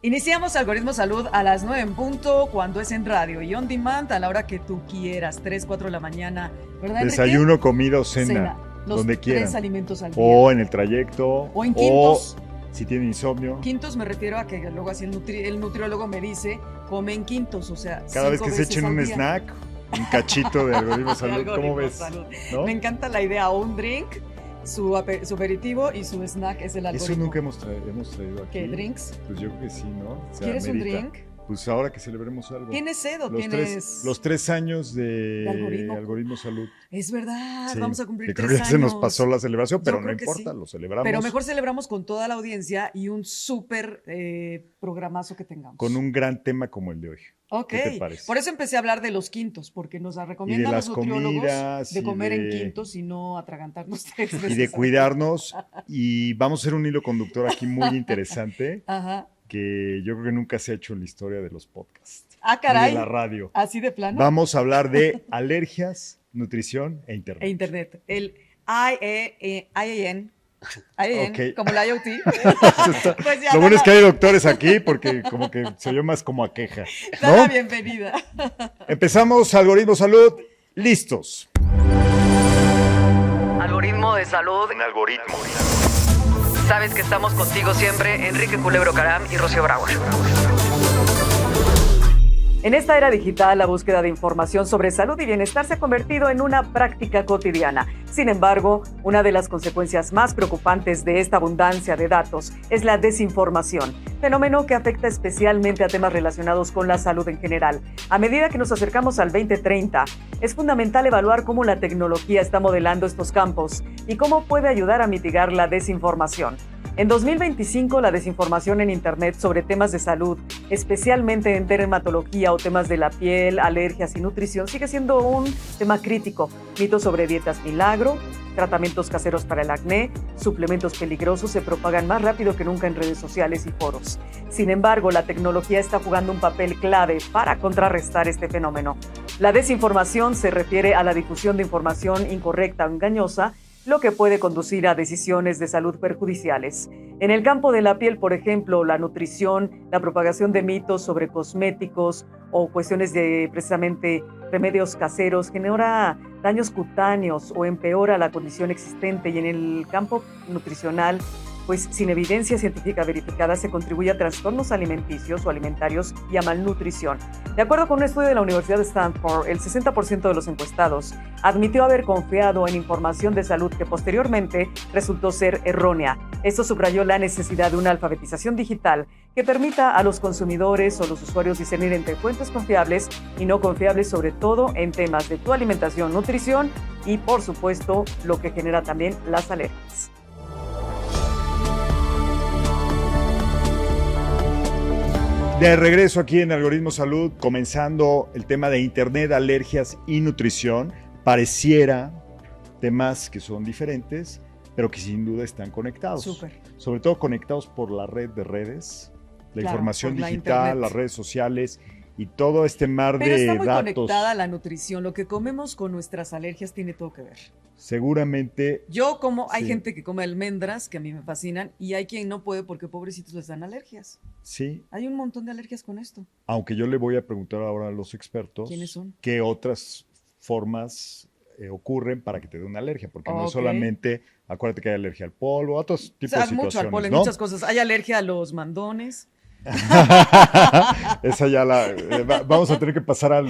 Iniciamos Algoritmo Salud a las 9 en punto, cuando es en radio y on demand a la hora que tú quieras, 3, 4 de la mañana, ¿verdad, Enrique? Desayuno, comida o cena, donde quieran. 3 alimentos al día. O en el trayecto. O en quintos. O si tienen insomnio. Quintos me refiero a que luego así el nutriólogo me dice, come en quintos, o sea, cada vez que se echen un snack, un cachito de Algoritmo Salud, ¿cómo ves? Salud. ¿No? Me encanta la idea, o un drink, su aperitivo y su snack es el algoritmo. Eso nunca hemos traído aquí. ¿Qué, drinks? Pues yo creo que sí, ¿no? O sea, ¿Quieres amerita. un drink? Pues ahora que celebremos algo. ¿Tienes sed o los tienes...? Los 3 años de algoritmo. Algoritmo Salud. Es verdad, Sí, vamos a cumplir que 3 creo que años. ya se nos pasó la celebración, pero Yo no creo que importa, sí. lo celebramos. Pero mejor celebramos con toda la audiencia y un súper programazo que tengamos. Con un gran tema como el de hoy. Ok, ¿Qué te parece? por eso empecé a hablar de los quintos, porque nos recomiendan los nutriólogos de comer en quintos y no atragantarnos 3 veces. Y de cuidarnos, y vamos a hacer un hilo conductor aquí muy interesante, Ajá. que yo creo que nunca se ha hecho en la historia de los podcasts. Ah, caray. Y de la radio. ¿Así de plano? Vamos a hablar de alergias, nutrición e internet. E internet. El IAN, Ok. como la IoT. Pues ya, Lo bueno es que hay doctores aquí porque como que se oyó más como a queja, da la ¿no? bienvenida. Empezamos, Algoritmo Salud, listos. Algoritmo de salud. Un algoritmo. Sabes que estamos contigo siempre, Enrique Culebro Caram y Rocío Bravo. En esta era digital, la búsqueda de información sobre salud y bienestar se ha convertido en una práctica cotidiana. Sin embargo, una de las consecuencias más preocupantes de esta abundancia de datos es la desinformación, fenómeno que afecta especialmente a temas relacionados con la salud en general. A medida que nos acercamos al 2030, es fundamental evaluar cómo la tecnología está modelando estos campos y cómo puede ayudar a mitigar la desinformación. En 2025, la desinformación en Internet sobre temas de salud, especialmente en dermatología o temas de la piel, alergias y nutrición, sigue siendo un tema crítico. Mitos sobre dietas milagro, tratamientos caseros para el acné, suplementos peligrosos se propagan más rápido que nunca en redes sociales y foros. Sin embargo, la tecnología está jugando un papel clave para contrarrestar este fenómeno. La desinformación se refiere a la difusión de información incorrecta o engañosa, lo que puede conducir a decisiones de salud perjudiciales. En el campo de la piel, por ejemplo, la nutrición, la propagación de mitos sobre cosméticos o cuestiones de precisamente remedios caseros genera daños cutáneos o empeora la condición existente, y en el campo nutricional, pues sin evidencia científica verificada se contribuye a trastornos alimenticios o alimentarios y a malnutrición. De acuerdo con un estudio de la Universidad de Stanford, el 60% de los encuestados admitió haber confiado en información de salud que posteriormente resultó ser errónea. Esto subrayó la necesidad de una alfabetización digital que permita a los consumidores o los usuarios discernir entre fuentes confiables y no confiables, sobre todo en temas de tu alimentación, nutrición y, por supuesto, lo que genera también las alergias. De regreso aquí en Algoritmo Salud, comenzando el tema de internet, alergias y nutrición. Pareciera temas que son diferentes, pero que sin duda están conectados. Súper. Sobre todo conectados por la red de redes, la Claro, información por la digital, internet. las redes sociales y todo este mar Pero de está muy datos. conectada la nutrición. Lo que comemos con nuestras alergias tiene todo que ver. Seguramente Hay Sí. gente que come almendras, que a mí me fascinan, y hay quien no puede porque pobrecitos les dan alergias. sí, Hay un montón de alergias con esto. aunque yo le voy a preguntar ahora a los expertos ¿Quiénes son? qué otras formas ocurren para que te dé una alergia, porque no Ok. solamente, acuérdate que hay alergia al polvo, a otros O tipos sea, de mucho situaciones, alcohol, ¿no? muchas cosas. Hay alergia a los mandones. Esa ya vamos a tener que pasar a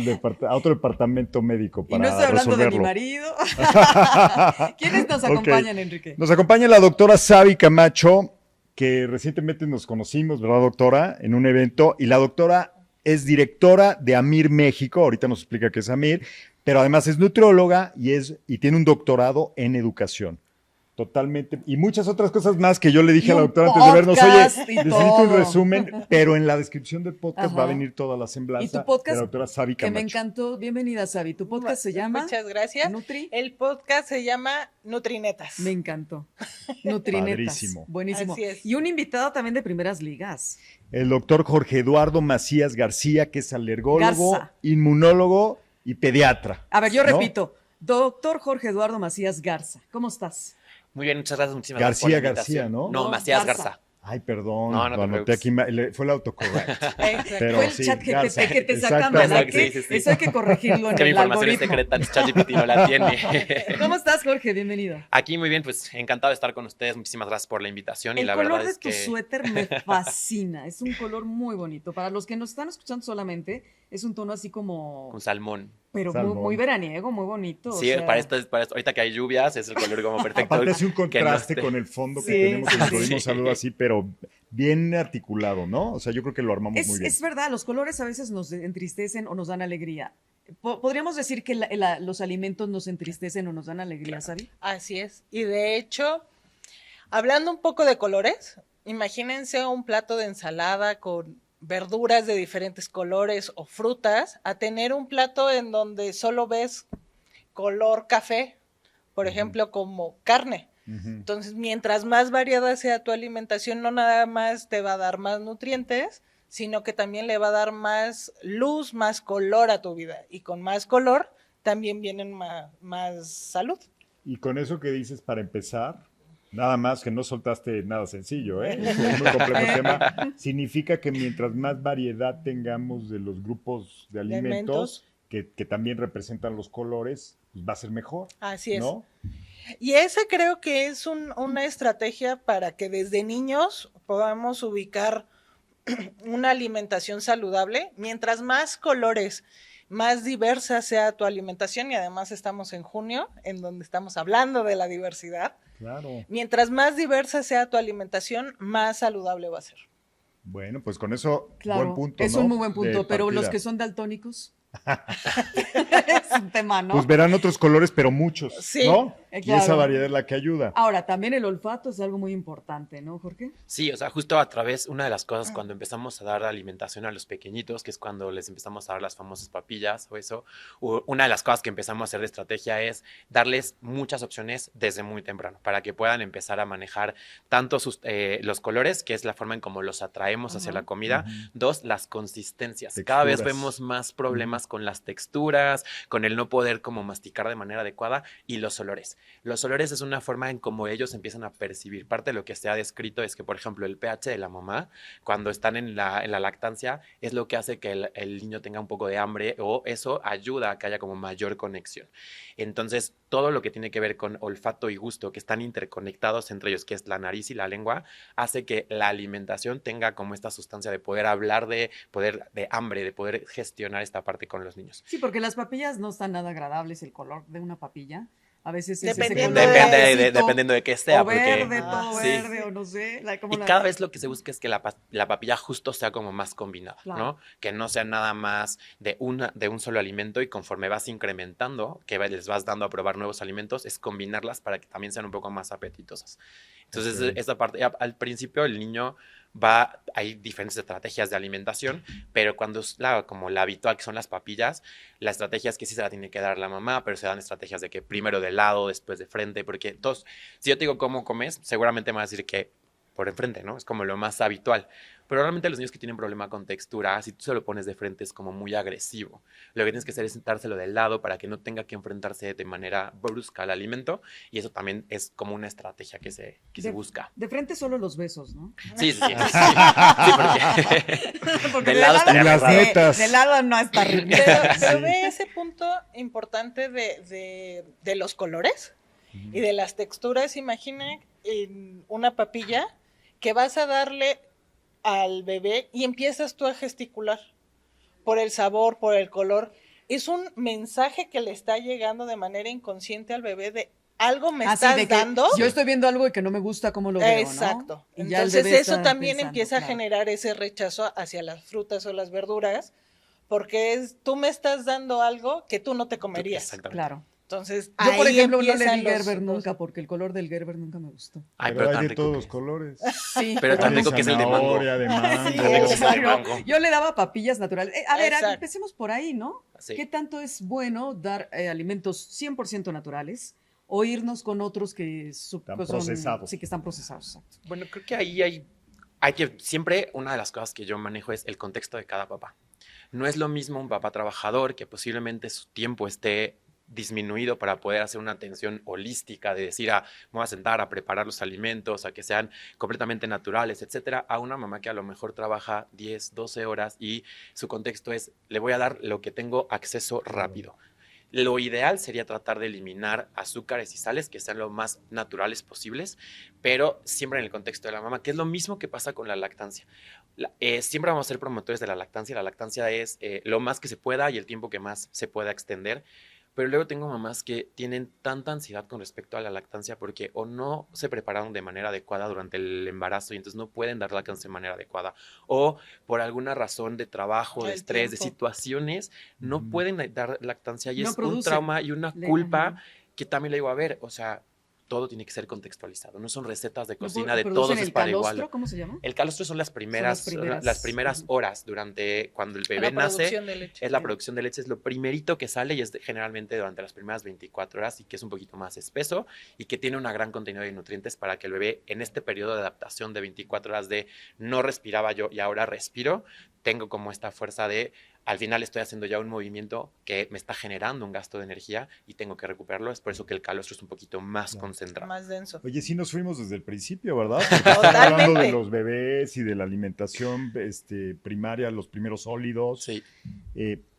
otro departamento médico Y para no estoy hablando de mi resolverlo. marido. ¿Quiénes nos Ok. acompañan, Enrique? Nos acompaña la doctora Sabi Camacho, que recientemente nos conocimos, ¿verdad, doctora? En un evento, y la doctora es directora de AMIR México, ahorita nos explica qué es AMIR, pero además es nutrióloga y tiene un doctorado en educación. Totalmente. Y muchas otras cosas más que yo le dije Y a la un doctora antes de vernos. podcast Oye, y necesito todo. un resumen, pero en la descripción del podcast Ajá. va a venir toda la Y semblanza tu podcast, de la doctora Sabi que Camacho. me encantó. Bienvenida, Sabi. Tu podcast se llama Muchas gracias. Nutri. El podcast se llama Nutrinetas. Me encantó. Nutrinetas. Padrísimo. Buenísimo. Así es. Y un invitado también de primeras ligas. El doctor Jorge Eduardo Macías García, que es alergólogo, Garza. inmunólogo y pediatra. A ver, yo ¿no? repito. Doctor Jorge Eduardo Macías Garza. ¿Cómo estás? Muy bien, muchas gracias. Muchísimas García, gracias por la García, invitación. ¿no? No, No, Macías Garza. Garza. Ay, perdón, No, no lo te anoté preocupes. aquí, fue el autocorrect. Exacto. Pero Fue el sí, chat GPT Garza, que te sacan, ¿verdad? exactamente. Que Sí, sí, sí. eso hay que corregirlo en Es que mi el información es algoritmo. secreta, entonces ChatGPT no la tiene. ¿Cómo estás, Jorge? Bienvenido. Aquí muy bien, pues encantado de estar con ustedes. Muchísimas gracias por la invitación. Y El la color verdad de es tu que suéter me fascina. Es un color muy bonito. Para los que nos están escuchando solamente, es un tono así como, con salmón. pero muy, Salmón. muy veraniego, muy bonito. Sí, o sea, para esto, ahorita que hay lluvias, es el color como perfecto. Aparte es un que no contraste esté- con el fondo que Sí, tenemos sí, en el sí. algoritmo salud así, pero bien articulado, ¿no? O sea, yo creo que lo armamos muy bien. Es verdad, los colores a veces nos entristecen o nos dan alegría. Podríamos decir que los alimentos nos entristecen o nos dan alegría, ¿sabes? Así es. Y de hecho, hablando un poco de colores, imagínense un plato de ensalada con verduras de diferentes colores o frutas, a tener un plato en donde solo ves color café, por ejemplo, como carne. Ujú. Entonces, mientras más variada sea tu alimentación, no nada más te va a dar más nutrientes, sino que también le va a dar más luz, más color a tu vida. Y con más color también vienen más salud. Y con eso que dices para empezar, nada más que no soltaste nada sencillo, ¿eh? Es muy complejo el tema. Significa que mientras más variedad tengamos de los grupos de alimentos, que también representan los colores, pues va a ser mejor, Así es. ¿no? Y esa creo que es una estrategia para que desde niños podamos ubicar una alimentación saludable. Mientras más colores, más diversa sea tu alimentación, y además estamos en junio, en donde estamos hablando de la diversidad. Claro. Mientras más diversa sea tu alimentación, más saludable va a ser. Bueno, pues con eso, Claro, buen punto, es ¿no? un muy buen punto, De pero los partida. que son daltónicos es un tema, ¿no? Pues verán otros colores, pero muchos, Sí, ¿no? Y claro. esa variedad es la que ayuda. Ahora, también el olfato es algo muy importante, ¿no, Jorge? Sí, o sea, justo a través, una de las cosas cuando empezamos a dar alimentación a los pequeñitos, que es cuando les empezamos a dar las famosas papillas o eso, una de las cosas que empezamos a hacer de estrategia es darles muchas opciones desde muy temprano, para que puedan empezar a manejar tanto los colores, que es la forma en cómo los atraemos hacia la comida, dos, las consistencias. Cada vez Texturas. vemos más problemas con las texturas, con el no poder como masticar de manera adecuada, y los olores. Los olores es una forma en cómo ellos empiezan a percibir. Parte de lo que se ha descrito es que, por ejemplo, el pH de la mamá, cuando están en la lactancia, es lo que hace que el niño tenga un poco de hambre, o eso ayuda a que haya como mayor conexión. Entonces, todo lo que tiene que ver con olfato y gusto, que están interconectados entre ellos, que es la nariz y la lengua, hace que la alimentación tenga como esta sustancia de poder hablar de hambre, de poder gestionar esta parte con los niños. Sí, porque las papillas no están nada agradables, el color de una papilla. A veces es ese Dependiendo color de- Dependiendo de qué sea. o verde, porque, todo sí. verde, o no sé. Y cada vez lo que se busca es que la papilla justo sea como más combinada, Claro. ¿no? Que no sea nada más de un solo alimento, y conforme vas incrementando, que les vas dando a probar nuevos alimentos, es combinarlas para que también sean un poco más apetitosas. Entonces, Ok. esta parte, al principio el niño hay diferentes estrategias de alimentación, pero cuando es como la habitual, que son las papillas, la estrategia es que sí se la tiene que dar la mamá, pero se dan estrategias de que primero de lado, después de frente, porque si yo te digo cómo comes, seguramente me vas a decir que por enfrente, ¿no? Es como lo más habitual. Pero realmente los niños que tienen problema con textura, si tú se lo pones de frente, es como muy agresivo. Lo que tienes que hacer es sentárselo del lado para que no tenga que enfrentarse de manera brusca al alimento, y eso también es como una estrategia que se busca. De frente solo los besos, ¿no? Sí, sí, sí. Sí, porque Porque del lado estaría Y las raro. netas. de lado no está rico. Pero Sí. ve ese punto importante de los colores y de las texturas. Imagina en una papilla que vas a darle al bebé y empiezas tú a gesticular por el sabor, por el color. Es un mensaje que le está llegando de manera inconsciente al bebé de algo me Así estás de que dando. yo estoy viendo algo y que no me gusta cómo lo veo, ¿no? Exacto. Y ya el Entonces bebé eso está también pensando, empieza a claro. generar ese rechazo hacia las frutas o las verduras, porque tú me estás dando algo que tú no te comerías. Exactamente. Claro. Entonces, Yo, por ahí ejemplo, no le empiezan di los- Gerber los- nunca, porque el color del Gerber nunca me gustó. Ay, Pero hay tan de rico todos que- los colores. Sí. Pero tan Hay de rico que es el de mango. zanahoria, de mango. Sí, Tan rico que es el de Exacto. mango. Yo le daba papillas naturales. A ver, Exacto. empecemos por ahí, ¿no? Sí. ¿Qué tanto es bueno dar alimentos 100% naturales o irnos con otros que Están son procesados. Sí, que están procesados. Exacto. Bueno, creo que ahí hay que, siempre una de las cosas que yo manejo es el contexto de cada papá. No es lo mismo un papá trabajador que posiblemente su tiempo esté disminuido para poder hacer una atención holística, de decir, me voy a sentar a preparar los alimentos, a que sean completamente naturales, etcétera, a una mamá que a lo mejor trabaja 10, 12 horas y su contexto es, le voy a dar lo que tengo acceso rápido. Lo ideal sería tratar de eliminar azúcares y sales que sean lo más naturales posibles, pero siempre en el contexto de la mamá, que es lo mismo que pasa con la lactancia. Siempre vamos a ser promotores de la lactancia. La lactancia es lo más que se pueda y el tiempo que más se pueda extender. Pero luego tengo mamás que tienen tanta ansiedad con respecto a la lactancia porque o no se prepararon de manera adecuada durante el embarazo y entonces no pueden dar lactancia de manera adecuada, o por alguna razón de trabajo, de estrés, de situaciones, no pueden dar lactancia y No es producen. un trauma y una culpa que también le digo, a ver, o sea, todo tiene que ser contextualizado, no son recetas de cocina de todos es para igual. ¿Cómo se llama? El calostro son las primeras horas durante cuando el bebé La nace. producción de leche. Es la producción de leche, es lo primerito que sale y es generalmente durante las primeras 24 horas y que es un poquito más espeso y que tiene una gran contenido de nutrientes para que el bebé en este periodo de adaptación de 24 horas de no respiraba yo y ahora respiro, tengo como esta fuerza de al final estoy haciendo ya un movimiento que me está generando un gasto de energía y tengo que recuperarlo. Es por eso que el calostro es un poquito más concentrado. Más denso. Oye, sí nos fuimos desde el principio, ¿verdad? Porque estamos hablando de los bebés y de la alimentación primaria, los primeros sólidos. Sí.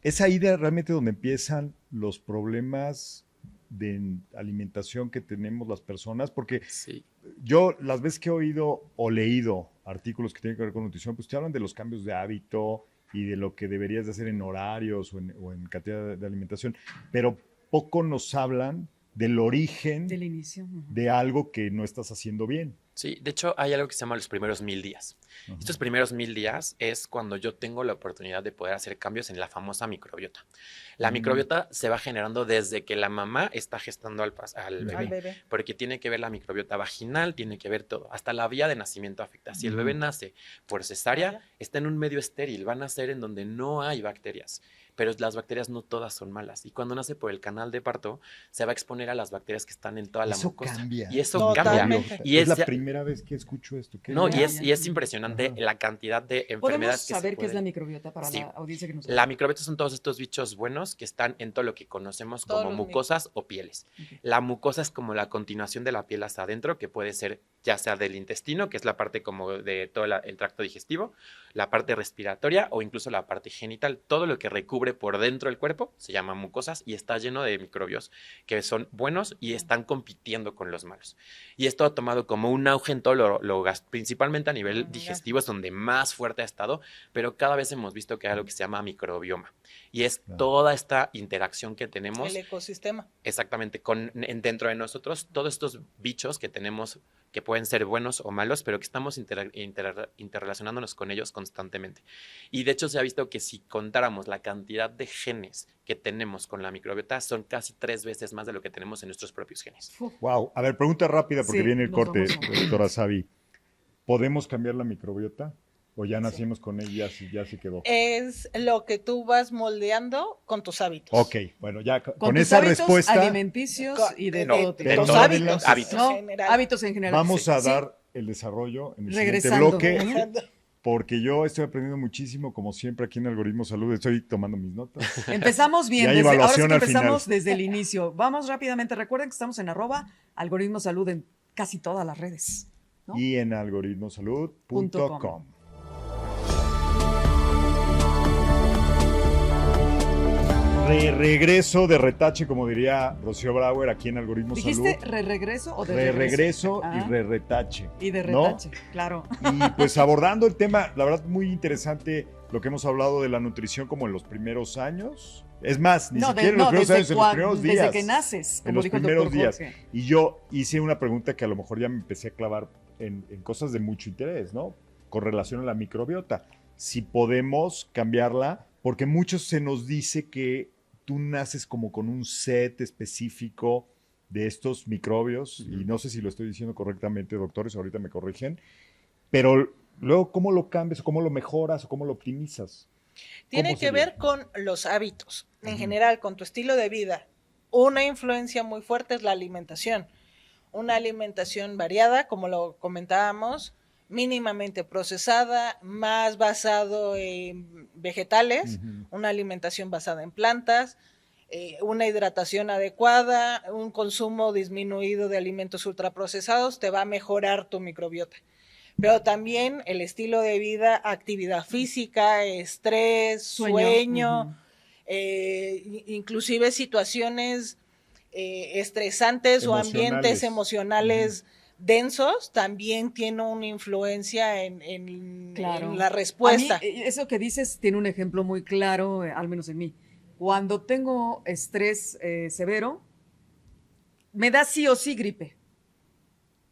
Es ahí realmente donde empiezan los problemas de alimentación que tenemos las personas, porque Sí. yo las veces que he oído o leído artículos que tienen que ver con nutrición, pues te hablan de los cambios de hábito y de lo que deberías de hacer en horarios o en cantidad de alimentación, pero poco nos hablan del origen Del inicio. de algo que no estás haciendo bien. Sí, de hecho hay algo que se llama los primeros 1000 días. Ajá. Estos primeros 1000 días es cuando yo tengo la oportunidad de poder hacer cambios en la famosa microbiota. La microbiota se va generando desde que la mamá está gestando al bebé, Al bebé. porque tiene que ver la microbiota vaginal, tiene que ver todo, hasta la vía de nacimiento afecta. Si el bebé nace por cesárea, está en un medio estéril, va a nacer en donde no hay bacterias, pero las bacterias no todas son malas. Y cuando nace por el canal de parto, se va a exponer a las bacterias que están en toda la mucosa. Cambia. Y eso Totalmente. cambia. Y es la primera vez que escucho esto. No, Ya, y es ya. impresionante Ajá. la cantidad de ¿Podemos enfermedades que saber se qué es la pueden. microbiota para Sí. la audiencia que nos La microbiota son todos estos bichos buenos que están en todo lo que conocemos Todos como los mucosas o pieles. Ok. La mucosa es como la continuación de la piel hasta adentro, que puede ser ya sea del intestino, que es la parte como de todo el tracto digestivo, la parte respiratoria o incluso la parte genital. Todo lo que recubre por dentro del cuerpo se llama mucosas y está lleno de microbios que son buenos y están compitiendo con los malos. Y esto ha tomado como un auge en todo principalmente a nivel digestivo, es donde más fuerte ha estado, pero cada vez hemos visto que hay algo que se llama microbioma. Y es toda esta interacción que tenemos. El ecosistema. Exactamente, dentro de nosotros, todos estos bichos que tenemos, que pueden ser buenos o malos, pero que estamos interrelacionándonos con ellos constantemente. Y de hecho se ha visto que si contáramos la cantidad de genes que tenemos con la microbiota, son casi 3 veces más de lo que tenemos en nuestros propios genes. Wow. A ver, pregunta rápida porque Sí, viene el nos corte, vamos. doctora Savi. ¿Podemos cambiar la microbiota? ¿O ya nacimos con ella y ya se quedó? Es lo que tú vas moldeando con tus hábitos. Ok, bueno, ya con Con tus esa hábitos respuesta alimenticios y de No, todo tipo. de Tus todas hábitos. hábitos. No, en general. hábitos en general. vamos a Sí. dar el desarrollo en el Regresando. siguiente bloque, porque yo estoy aprendiendo muchísimo, como siempre, aquí en Algoritmo Salud. Estoy tomando mis notas. Empezamos bien, Y hay ahora sí evaluación que al empezamos final. desde el inicio. Vamos rápidamente, recuerden que estamos en @algoritmo salud en casi todas las redes. ¿no? Y en algoritmosalud.com. Regreso de retache, como diría Rocío Brauer, aquí en Algoritmo ¿Dijiste Salud. regreso o de Regreso y Ah, retache. y de ¿no? retache, claro. Y pues abordando el tema, la verdad muy interesante lo que hemos hablado de la nutrición como en los primeros años. Es más, ni siquiera en los primeros años, en los primeros días. desde que naces, como En los dijo el primeros doctor días. Jorge. Y yo hice una pregunta que a lo mejor ya me empecé a clavar en cosas de mucho interés, ¿no? Con relación a la microbiota. Si podemos cambiarla, porque muchos se nos dice que tú naces como con un set específico de estos microbios, y no sé si lo estoy diciendo correctamente, doctores, ahorita me corrigen, pero luego, ¿cómo lo cambias, o cómo lo mejoras, o cómo lo optimizas? Tiene ¿Cómo que sería? ver con los hábitos, en Ujú. general, con tu estilo de vida. Una influencia muy fuerte es la alimentación. Una alimentación variada, como lo comentábamos, mínimamente procesada, más basado en vegetales, Ujú. una alimentación basada en plantas, una hidratación adecuada, un consumo disminuido de alimentos ultraprocesados, te va a mejorar tu microbiota. Pero también el estilo de vida, actividad física, estrés, sueño, inclusive situaciones estresantes o ambientes emocionales densos, también tiene una influencia en la respuesta. A mí, eso que dices tiene un ejemplo muy claro, al menos en mí. Cuando tengo estrés severo, me da sí o sí gripe.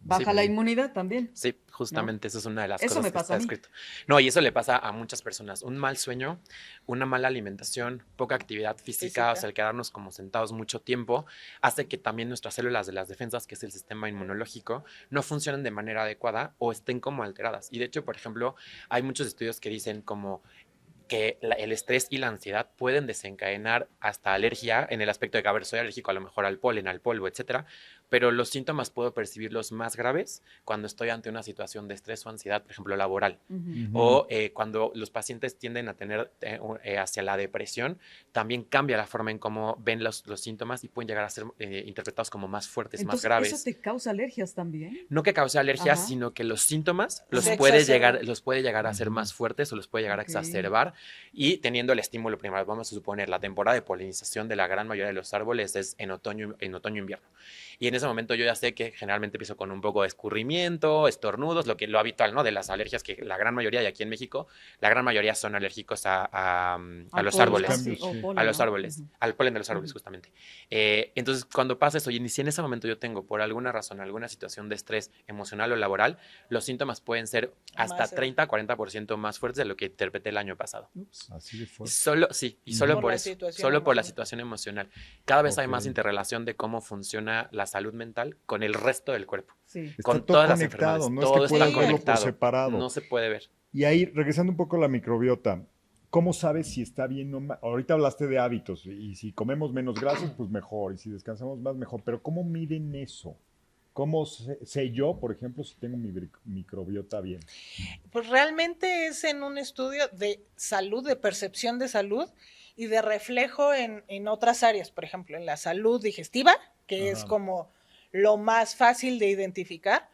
Baja la inmunidad también. Sí, justamente eso es una de las Eso cosas me que pasa está a mí. escrito. No, y eso le pasa a muchas personas. Un mal sueño, una mala alimentación, poca actividad física, o sea, el quedarnos como sentados mucho tiempo, hace que también nuestras células de las defensas, que es el sistema inmunológico, no funcionen de manera adecuada o estén como alteradas. Y de hecho, por ejemplo, hay muchos estudios que dicen como que el estrés y la ansiedad pueden desencadenar hasta alergia en el aspecto de que, a ver, soy alérgico a lo mejor al polen, al polvo, etcétera, pero los síntomas puedo percibirlos más graves cuando estoy ante una situación de estrés o ansiedad, por ejemplo, laboral, o cuando los pacientes tienden a tener hacia la depresión, también cambia la forma en cómo ven los síntomas y pueden llegar a ser interpretados como más fuertes, Entonces, más graves. ¿eso te causa alergias también? No que cause alergias, sino que los síntomas los puede llegar a hacer más fuertes o los puede llegar a exacerbar, y teniendo el estímulo primero, vamos a suponer, la temporada de polinización de la gran mayoría de los árboles es en otoño, invierno. Y en ese momento yo ya sé que generalmente empiezo con un poco de escurrimiento, estornudos, lo habitual, ¿no? De las alergias, que la gran mayoría, y aquí en México, la gran mayoría son alérgicos a los árboles. A los árboles, al polen de los árboles, justamente. Entonces, cuando pasa eso, y si en ese momento yo tengo, por alguna razón, alguna situación de estrés emocional o laboral, los síntomas pueden ser hasta 30-40% más fuertes de lo que interpreté el año pasado. Así de fuerte. Solo por eso, solo por la emocional. situación emocional. Cada vez hay más interrelación de cómo funciona la salud mental con el resto del cuerpo. Sí. Está Con todo todas las conectado, enfermedades. no Todo es que está puedas verlo por conectado. separado. No se puede ver. Y ahí, regresando un poco a la microbiota, ¿cómo sabes si está bien o mal? Ahorita hablaste de hábitos, y si comemos menos grasas, pues mejor, y si descansamos más, mejor. Pero ¿cómo miden eso? ¿Cómo sé yo, por ejemplo, si tengo mi microbiota bien? Pues realmente es en un estudio de salud, de percepción de salud y de reflejo en otras áreas, por ejemplo, en la salud digestiva, que es como lo más fácil de identificar.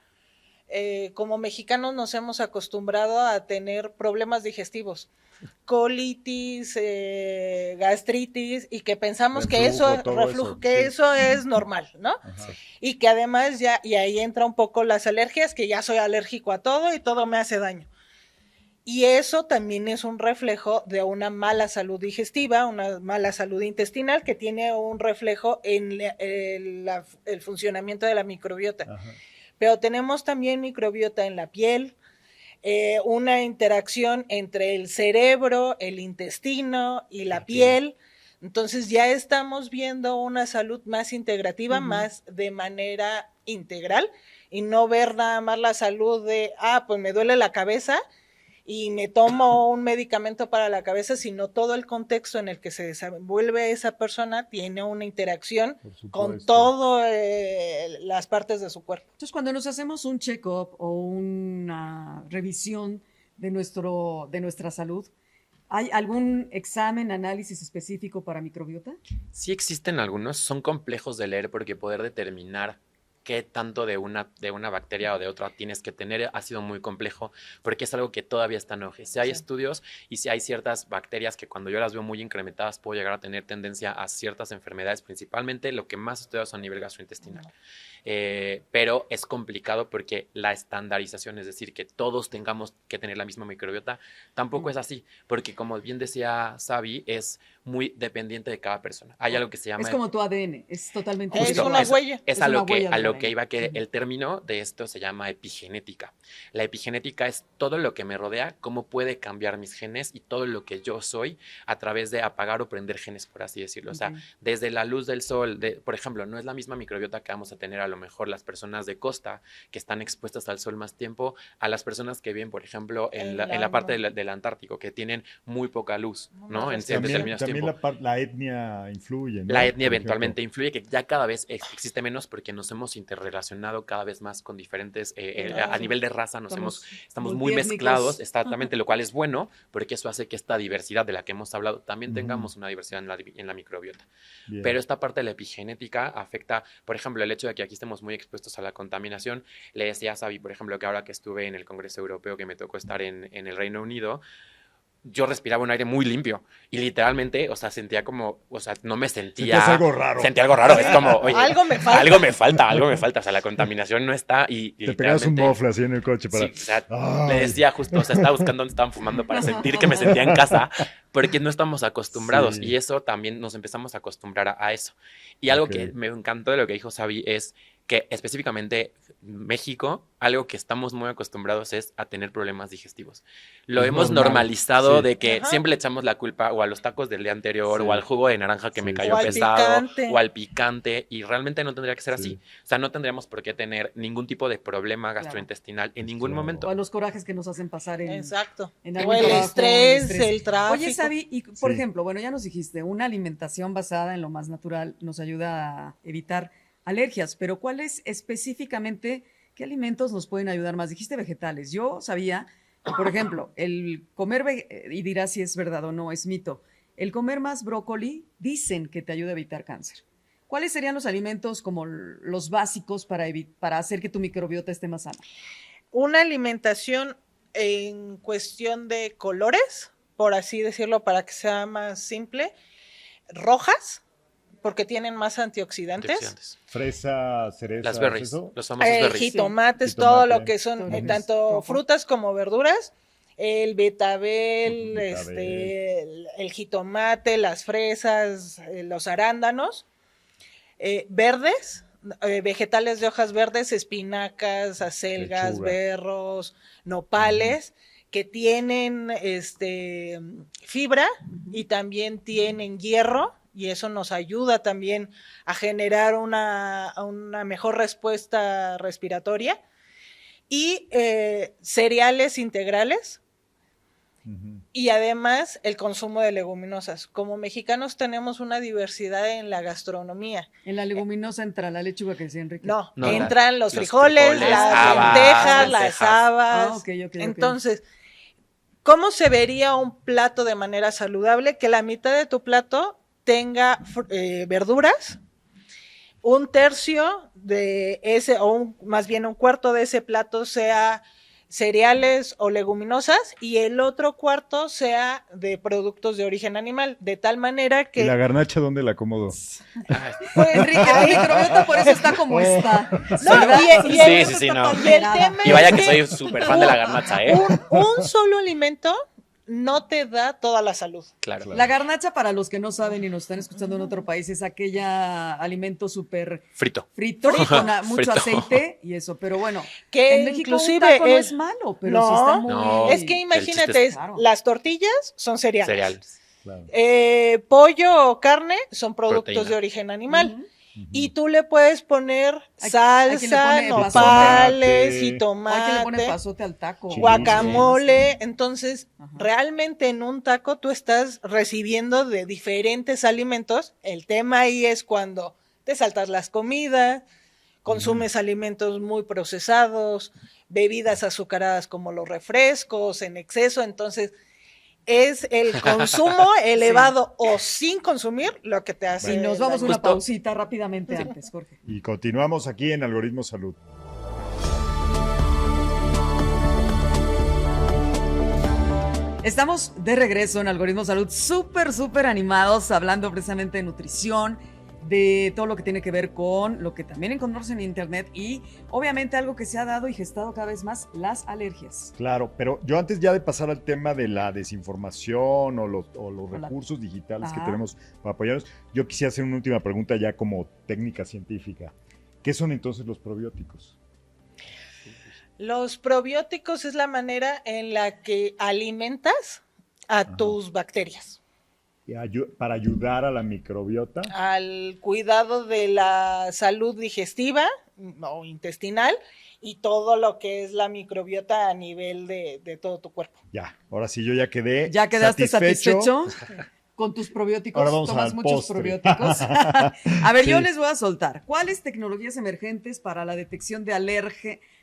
Como mexicanos nos hemos acostumbrado a tener problemas digestivos, colitis, gastritis, y que pensamos que eso es normal, ¿no? Ajá. Y que además y ahí entra un poco las alergias, que ya soy alérgico a todo y todo me hace daño. Y eso también es un reflejo de una mala salud digestiva, una mala salud intestinal, que tiene un reflejo en el funcionamiento de la microbiota. Ajá. Pero tenemos también microbiota en la piel, una interacción entre el cerebro, el intestino y la piel. Entonces ya estamos viendo una salud más integrativa, más de manera integral, y no ver nada más la salud de, pues me duele la cabeza y me tomo un medicamento para la cabeza, sino todo el contexto en el que se desenvuelve esa persona tiene una interacción con todas las partes de su cuerpo. Entonces, cuando nos hacemos un check-up o una revisión de nuestra salud, ¿hay algún examen, análisis específico para microbiota? Sí existen algunos, son complejos de leer porque poder determinar qué tanto de una bacteria o de otra tienes que tener ha sido muy complejo, porque es algo que todavía está en auge. Si hay estudios y si hay ciertas bacterias que cuando yo las veo muy incrementadas puedo llegar a tener tendencia a ciertas enfermedades, principalmente lo que más estudiado es a nivel gastrointestinal. Pero es complicado porque la estandarización, es decir, que todos tengamos que tener la misma microbiota, tampoco es así, porque como bien decía Sabi, es muy dependiente de cada persona. Hay algo que se llama... Es como tu ADN, es totalmente... Es una huella. Es a lo que iba, que el término de esto se llama epigenética. La epigenética es todo lo que me rodea, cómo puede cambiar mis genes y todo lo que yo soy a través de apagar o prender genes, por así decirlo. O sea, desde la luz del sol, por ejemplo, no es la misma microbiota que vamos a tener a lo lo mejor las personas de costa que están expuestas al sol más tiempo a las personas que viven, por ejemplo, en la parte del Antártico, que tienen muy poca luz, ¿no? En determinados También tiempos. la etnia influye, ¿no? La etnia Por eventualmente ejemplo. influye, que ya cada vez existe menos porque nos hemos interrelacionado cada vez más con diferentes, a nivel de raza estamos muy multiétnicos. mezclados, exactamente, lo cual es bueno, porque eso hace que esta diversidad de la que hemos hablado también tengamos una diversidad en la microbiota. Bien. Pero esta parte de la epigenética afecta, por ejemplo, el hecho de que aquí estemos muy expuestos a la contaminación. Le decía a Xavi, por ejemplo, que ahora que estuve en el Congreso Europeo, que me tocó estar en el Reino Unido, yo respiraba un aire muy limpio y literalmente, o sea, sentía como, o sea, no me sentía... Sentías algo raro. Sentía algo raro, es como, oye, Algo me falta. algo me falta, o sea, la contaminación no está y Te pegabas un mofle así en el coche para... Sí, o sea, Ay. le decía justo, o sea, estaba buscando dónde estaban fumando para sentir que me sentía en casa, porque no estamos acostumbrados Sí. y eso también nos empezamos a acostumbrar a eso. Y algo Ok. que me encantó de lo que dijo Xavi es que específicamente México, algo que estamos muy acostumbrados es a tener problemas digestivos. Lo Es hemos normal, normalizado sí. de que Ajá. siempre le echamos la culpa o a los tacos del día anterior Sí. o al jugo de naranja que me Sí. cayó O al pesado picante. o al picante y realmente no tendría que ser Sí. así. O sea, no tendríamos por qué tener ningún tipo de problema gastrointestinal en ningún Claro. momento. O a los corajes que nos hacen pasar en... Exacto. en O algún el trabajo, estrés, el tráfico. Oye, Sabi, y por Sí. ejemplo, bueno, ya nos dijiste, una alimentación basada en lo más natural nos ayuda a evitar alergias, pero ¿cuáles específicamente, qué alimentos nos pueden ayudar más? Dijiste vegetales. Yo sabía, que, por ejemplo, el comer, y dirás si es verdad o no, es mito, el comer más brócoli dicen que te ayuda a evitar cáncer. ¿Cuáles serían los alimentos como los básicos para hacer que tu microbiota esté más sana? Una alimentación en cuestión de colores, por así decirlo, para que sea más simple, rojas, porque tienen más antioxidantes. Antioxidantes. Fresa, cereza, Las berries, ¿eso? los famosos berries. Jitomates, Jitomate. todo lo que son Todo tanto rojo. frutas como verduras, el betabel, Betabel. el jitomate, las fresas, los arándanos, verdes, vegetales de hojas verdes, espinacas, acelgas, Lechuga. berros, nopales, que tienen fibra y también tienen hierro, y eso nos ayuda también a generar una mejor respuesta respiratoria. Y cereales integrales, Ujú. y además el consumo de leguminosas. Como mexicanos tenemos una diversidad en la gastronomía. En la leguminosa entra la lechuga que decía Enrique. No, No, entran los los frijoles, frijoles, las habas, lentejas, las lentejas. habas. Ah, ok, ok, ok. Entonces, ¿cómo se vería un plato de manera saludable? Que la mitad de tu plato tenga verduras, un tercio de ese, más bien un cuarto de ese plato sea cereales o leguminosas, y el otro cuarto sea de productos de origen animal, de tal manera ¿Y que la garnacha dónde la acomodo? Ay, pues, Enrique, tu microbiota por eso está como está. No, ¿verdad? y el- Sí, sí, no. y el tema Y vaya que es soy súper fan de la garnacha, ¿eh? un solo alimento no te da toda la salud. Claro. La garnacha, para los que no saben y nos están escuchando en otro país, es aquella alimento súper Frito. frito, con mucho Frito. aceite y eso. Pero bueno, Que en México un inclusive taco no es- es malo, pero No. sí está muy... No. Es que el imagínate, chiste es- Claro. las tortillas son cereales. Cereales. Claro. Pollo o carne son productos Proteína. de origen animal. Ujú. Y tú le puedes poner Hay salsa, quien le pone nopales, tomate. Hay que le pone jitomate, pasote al taco. Sí. guacamole. Entonces, Ajá. realmente en un taco tú estás recibiendo de diferentes alimentos. El tema ahí es cuando te saltas las comidas, consumes alimentos muy procesados, bebidas azucaradas como los refrescos en exceso. Entonces, es el consumo elevado o sin consumir lo que te hace. Y nos vamos a daño. una pausita rápidamente antes, Jorge. Y continuamos aquí en Algoritmo Salud. Estamos de regreso en Algoritmo Salud, súper animados, hablando precisamente de nutrición, de todo lo que tiene que ver con lo que también encontramos en internet y obviamente algo que se ha dado y gestado cada vez más, las alergias. Claro, pero yo antes ya de pasar al tema de la desinformación o los la- recursos digitales que Ajá. tenemos para apoyarnos, yo quisiera hacer una última pregunta ya como técnica científica. ¿Qué son entonces los probióticos? Los probióticos es la manera en la que alimentas a Ajá. tus bacterias, Y para ayudar a la microbiota. al cuidado de la salud digestiva o intestinal y todo lo que es la microbiota a nivel de todo tu cuerpo. Ya, ahora sí yo ya quedé ¿Ya quedaste satisfecho? Con tus probióticos, Ahora vamos tomas al muchos postre. probióticos. A ver, yo Sí. les voy a soltar. ¿Cuáles tecnologías emergentes para la detección de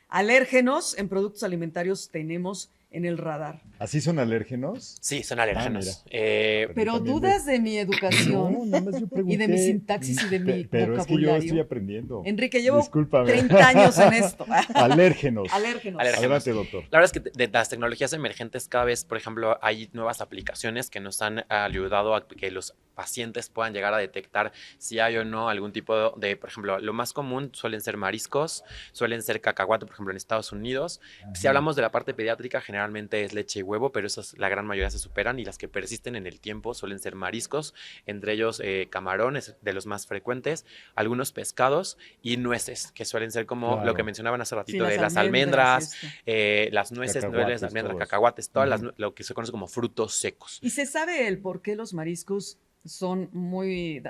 alérgenos en productos alimentarios tenemos en el radar? ¿Así son alérgenos? Sí, son alérgenos. Pero también dudas de mi educación No, nada más yo pregunté. y de mi sintaxis y de mi Pero es que yo vocabulario. estoy aprendiendo. Enrique, llevo Discúlpame. 30 años en esto. Alérgenos. Alérgenos. Alérgenos. Adelante, doctor. La verdad es que de las tecnologías emergentes cada vez, por ejemplo, hay nuevas aplicaciones que nos han ayudado a que los pacientes puedan llegar a detectar si hay o no algún tipo de, por ejemplo, lo más común suelen ser mariscos, suelen ser cacahuate, por ejemplo, en Estados Unidos. Si hablamos de la parte pediátrica, generalmente es leche y huevo, pero esas la gran mayoría se superan y las que persisten en el tiempo suelen ser mariscos, entre ellos camarones, de los más frecuentes, algunos pescados y nueces, que suelen ser como Claro. lo que mencionaban hace Sí, ratito de las almendras, las nueces, Cacahuates, almendras, todo eso. cacahuates, todas Ujú. lo que se conoce como frutos secos. ¿Y se sabe el por qué los mariscos son muy,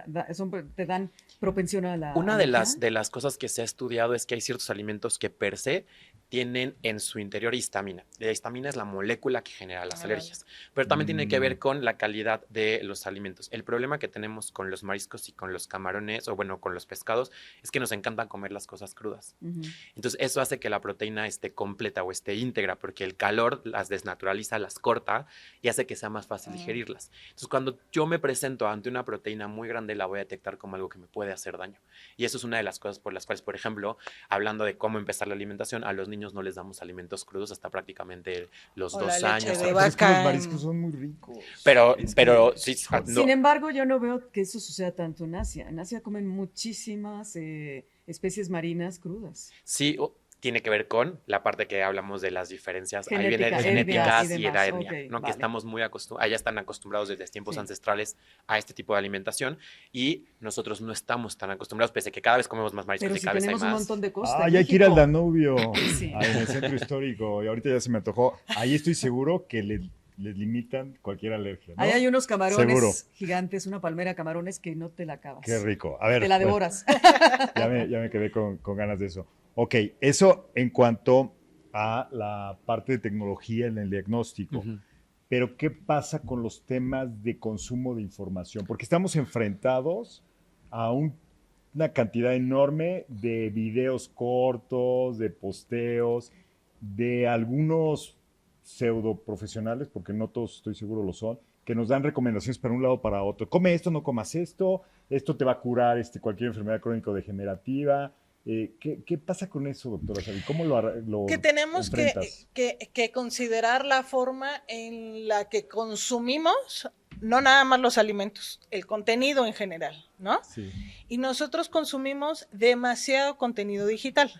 te dan propensión a la Una de alergia? las cosas que se ha estudiado es que hay ciertos alimentos que per se tienen en su interior histamina. La histamina es la molécula que genera las alergias, pero también tiene que ver con la calidad de los alimentos. El problema que tenemos con los mariscos y con los camarones, o bueno, con los pescados, es que nos encantan comer las cosas crudas. Ujú. Entonces, eso hace que la proteína esté completa o esté íntegra, porque el calor las desnaturaliza, las corta y hace que sea más fácil digerirlas. Entonces, cuando yo me presento ante una proteína muy grande, la voy a detectar como algo que me puede hacer daño. Y eso es una de las cosas por las cuales, por ejemplo, hablando de cómo empezar la alimentación, a los niños no les damos alimentos crudos hasta prácticamente los O 2 la leche años. de Pero es que vaca los mariscos son muy ricos. Pero Es que- sí, no, Sin embargo, yo no veo que eso suceda tanto en Asia. En Asia comen muchísimas especies marinas crudas. sí, tiene que ver con la parte que hablamos de las diferencias ahí viene Genética, genéticas etnias y y la demás. etnia, Ok, ¿no? Que vale. estamos muy acostumbrados, allá están acostumbrados desde tiempos Sí. ancestrales a este tipo de alimentación y nosotros no estamos tan acostumbrados, pese a que cada vez comemos más mariscos Pero y si cada vez hay tenemos un más. montón de costa. Ah, en ya hay que ir al México. Danubio, Sí. ahí en el centro histórico, y ahorita ya se me antojó. Ahí estoy seguro que les limitan cualquier alergia, ¿no? Ahí hay unos camarones Seguro. gigantes, una palmera de camarones que no te la acabas. Qué rico. A ver, Te la bueno, devoras. ya me quedé con ganas de eso. Ok, eso en cuanto a la parte de tecnología en el diagnóstico. Ujú. Pero, ¿qué pasa con los temas de consumo de información? Porque estamos enfrentados a una cantidad enorme de videos cortos, de posteos, de algunos pseudo profesionales, porque no todos estoy seguro lo son, que nos dan recomendaciones para un lado o para otro. Come esto, no comas esto, esto te va a curar cualquier enfermedad crónico-degenerativa. ¿Qué pasa con eso, doctora Sabi? ¿Cómo lo Que tenemos enfrentas? que considerar la forma en la que consumimos, no nada más los alimentos, el contenido en general, ¿no? Sí. Y nosotros consumimos demasiado contenido digital.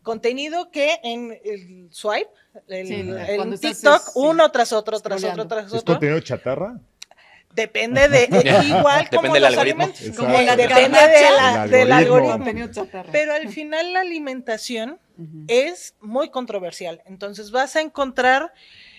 Contenido que en el swipe, Sí, el cuando estás, TikTok, sí, uno tras otro, tras scrolleando. otro, tras ¿Es otro. contenido chatarra? Depende de, igual como Depende del los algoritmo. alimentos, Exacto. como la depende garnacha, del algoritmo. Contenido chatarra. Pero al final la alimentación Ujú. es muy controversial. Entonces vas a encontrar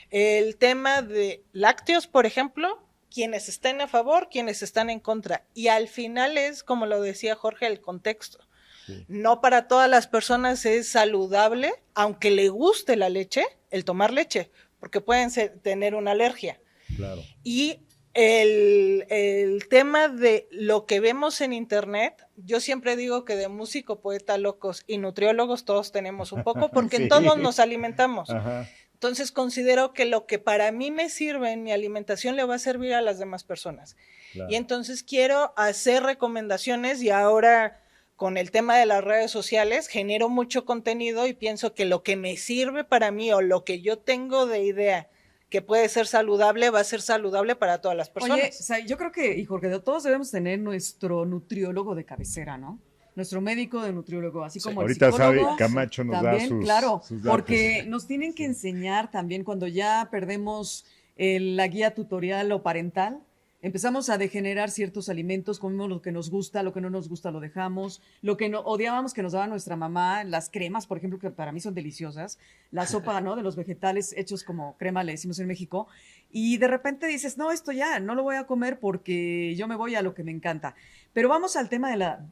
el tema de lácteos, por ejemplo, quienes estén a favor, quienes están en contra. Y al final es, como lo decía Jorge, el contexto. Sí. No para todas las personas es saludable, aunque le guste la leche, el tomar leche, porque pueden tener una alergia. Claro. Y el tema de lo que vemos en internet, yo siempre digo que de músico, poeta, locos y nutriólogos todos tenemos un poco, porque Sí. todos nos alimentamos. Ajá. Entonces considero que lo que para mí me sirve en mi alimentación le va a servir a las demás personas. Claro. Y entonces quiero hacer recomendaciones y ahora con el tema de las redes sociales genero mucho contenido y pienso que lo que me sirve para mí o lo que yo tengo de idea que puede ser saludable, va a ser saludable para todas las personas. Oye, o sea, yo creo que, y Jorge, todos debemos tener nuestro nutriólogo de cabecera, ¿no? Nuestro médico de nutriólogo, así Sí. como el Ahorita psicólogo. sabe, Camacho nos da También, sus, claro, sus datos. porque nos tienen que enseñar también cuando ya perdemos la guía tutorial o parental, empezamos a degenerar ciertos alimentos, comemos lo que nos gusta, lo que no nos gusta lo dejamos, lo que no, odiábamos que nos daba nuestra mamá, las cremas, por ejemplo, que para mí son deliciosas, la sopa, ¿no? De los vegetales hechos como crema, le decimos en México, y de repente dices, no, esto ya, no lo voy a comer porque yo me voy a lo que me encanta. Pero vamos al tema de la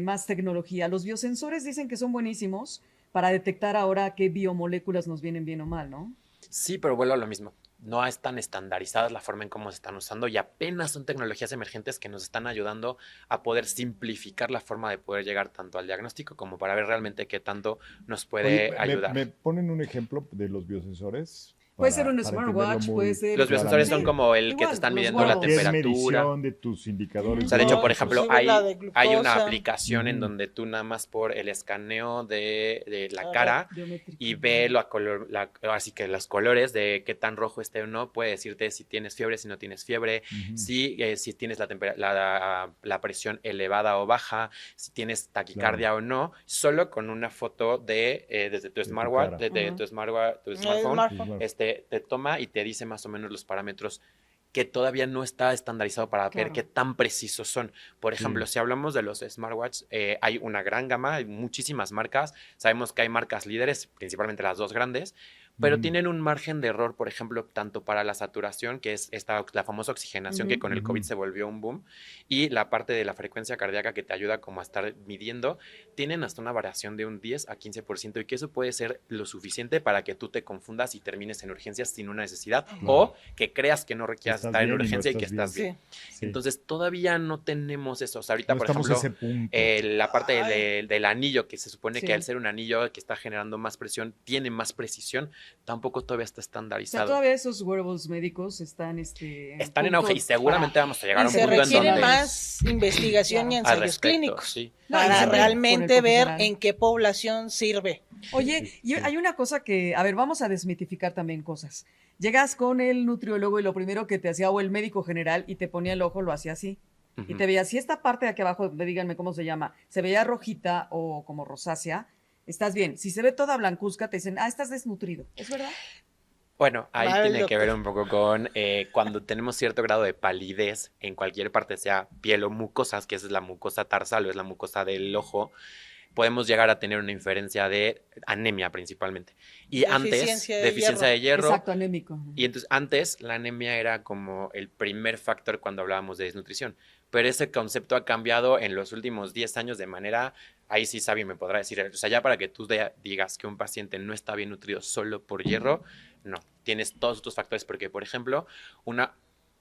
más tecnología. Los biosensores dicen que son buenísimos para detectar ahora qué biomoléculas nos vienen bien o mal, ¿no? Sí, pero vuelvo a lo mismo. No es tan estandarizada la forma en cómo se están usando y apenas son tecnologías emergentes que nos están ayudando a poder simplificar la forma de poder llegar tanto al diagnóstico como para ver realmente qué tanto nos puede Oye, ayudar. ¿me ponen un ejemplo de los biosensores? Puede ser un Para smartwatch, entenderlo puede muy ser... Los biosensores son claramente. como el que Igual, te están los midiendo la wearables. ¿Qué es temperatura. medición de tus indicadores? O sea, de hecho, por No, ejemplo, inclusive la de hay una glucosa. aplicación en Ujú. donde tú nada más por el escaneo de la Ajá. cara Biométrico. y ve así que los colores de qué tan rojo esté o no, puede decirte si tienes fiebre, si no tienes fiebre, Ujú. si tienes la presión elevada o baja, si tienes taquicardia o no, solo con una foto desde tu tu smartwatch, cara. desde Ujú. tu smartphone, Smartphone. te toma y te dice más o menos los parámetros que todavía no está estandarizado para ver Claro. qué tan precisos son. Por ejemplo, Sí. si hablamos de los smartwatches, hay una gran gama, hay muchísimas marcas. Sabemos que hay marcas líderes, principalmente las dos grandes, pero Ujú. tienen un margen de error, por ejemplo, tanto para la saturación, que es la famosa oxigenación, que Ujú. con el COVID se volvió un boom, y la parte de la frecuencia cardíaca que te ayuda como a estar midiendo, tienen hasta una variación de un 10 a 15% y que eso puede ser lo suficiente para que tú te confundas y termines en urgencias sin una necesidad o que creas que no requieras Estás estar en bien y no urgencia y que estás estás bien. Sí. Sí. Entonces todavía no tenemos eso. O sea, ahorita, No por estamos a ejemplo, ese punto. la parte Ay. del anillo, que se supone Sí. que al ser un anillo que está generando más presión, tiene más precisión, tampoco todavía está O sea, estandarizado. todavía esos wearables médicos están, Están en auge y seguramente vamos a llegar Y a un se punto en requiere donde más investigación y Claro. al ensayos respecto, clínicos sí. No, y para siempre con el realmente ver profesional. en qué población sirve. Oye, y hay una cosa que, a ver, vamos a desmitificar también cosas. Llegas con el nutriólogo y lo primero que te hacía, o el médico general, y te ponía el ojo, lo hacía así. Y Ujú. te veía, si esta parte de aquí abajo, díganme cómo se llama, se veía rojita o como rosácea, estás bien. Si se ve toda blancuzca, te dicen, estás desnutrido. ¿Es verdad? Bueno, ahí Mal, tiene que ver doctor. un poco con cuando tenemos cierto grado de palidez en cualquier parte, sea piel o mucosas, que esa es la mucosa tarsal o es la mucosa del ojo, podemos llegar a tener una inferencia de anemia principalmente. Y Deficiencia de deficiencia de hierro. Exacto, anémico. Y entonces antes la anemia era como el primer factor cuando hablábamos de desnutrición, pero ese concepto ha cambiado en los últimos 10 años de manera, ahí sí Sabi me podrá decir, o sea, ya para que tú digas que un paciente no está bien nutrido solo por hierro, no, tienes todos estos factores, porque por ejemplo,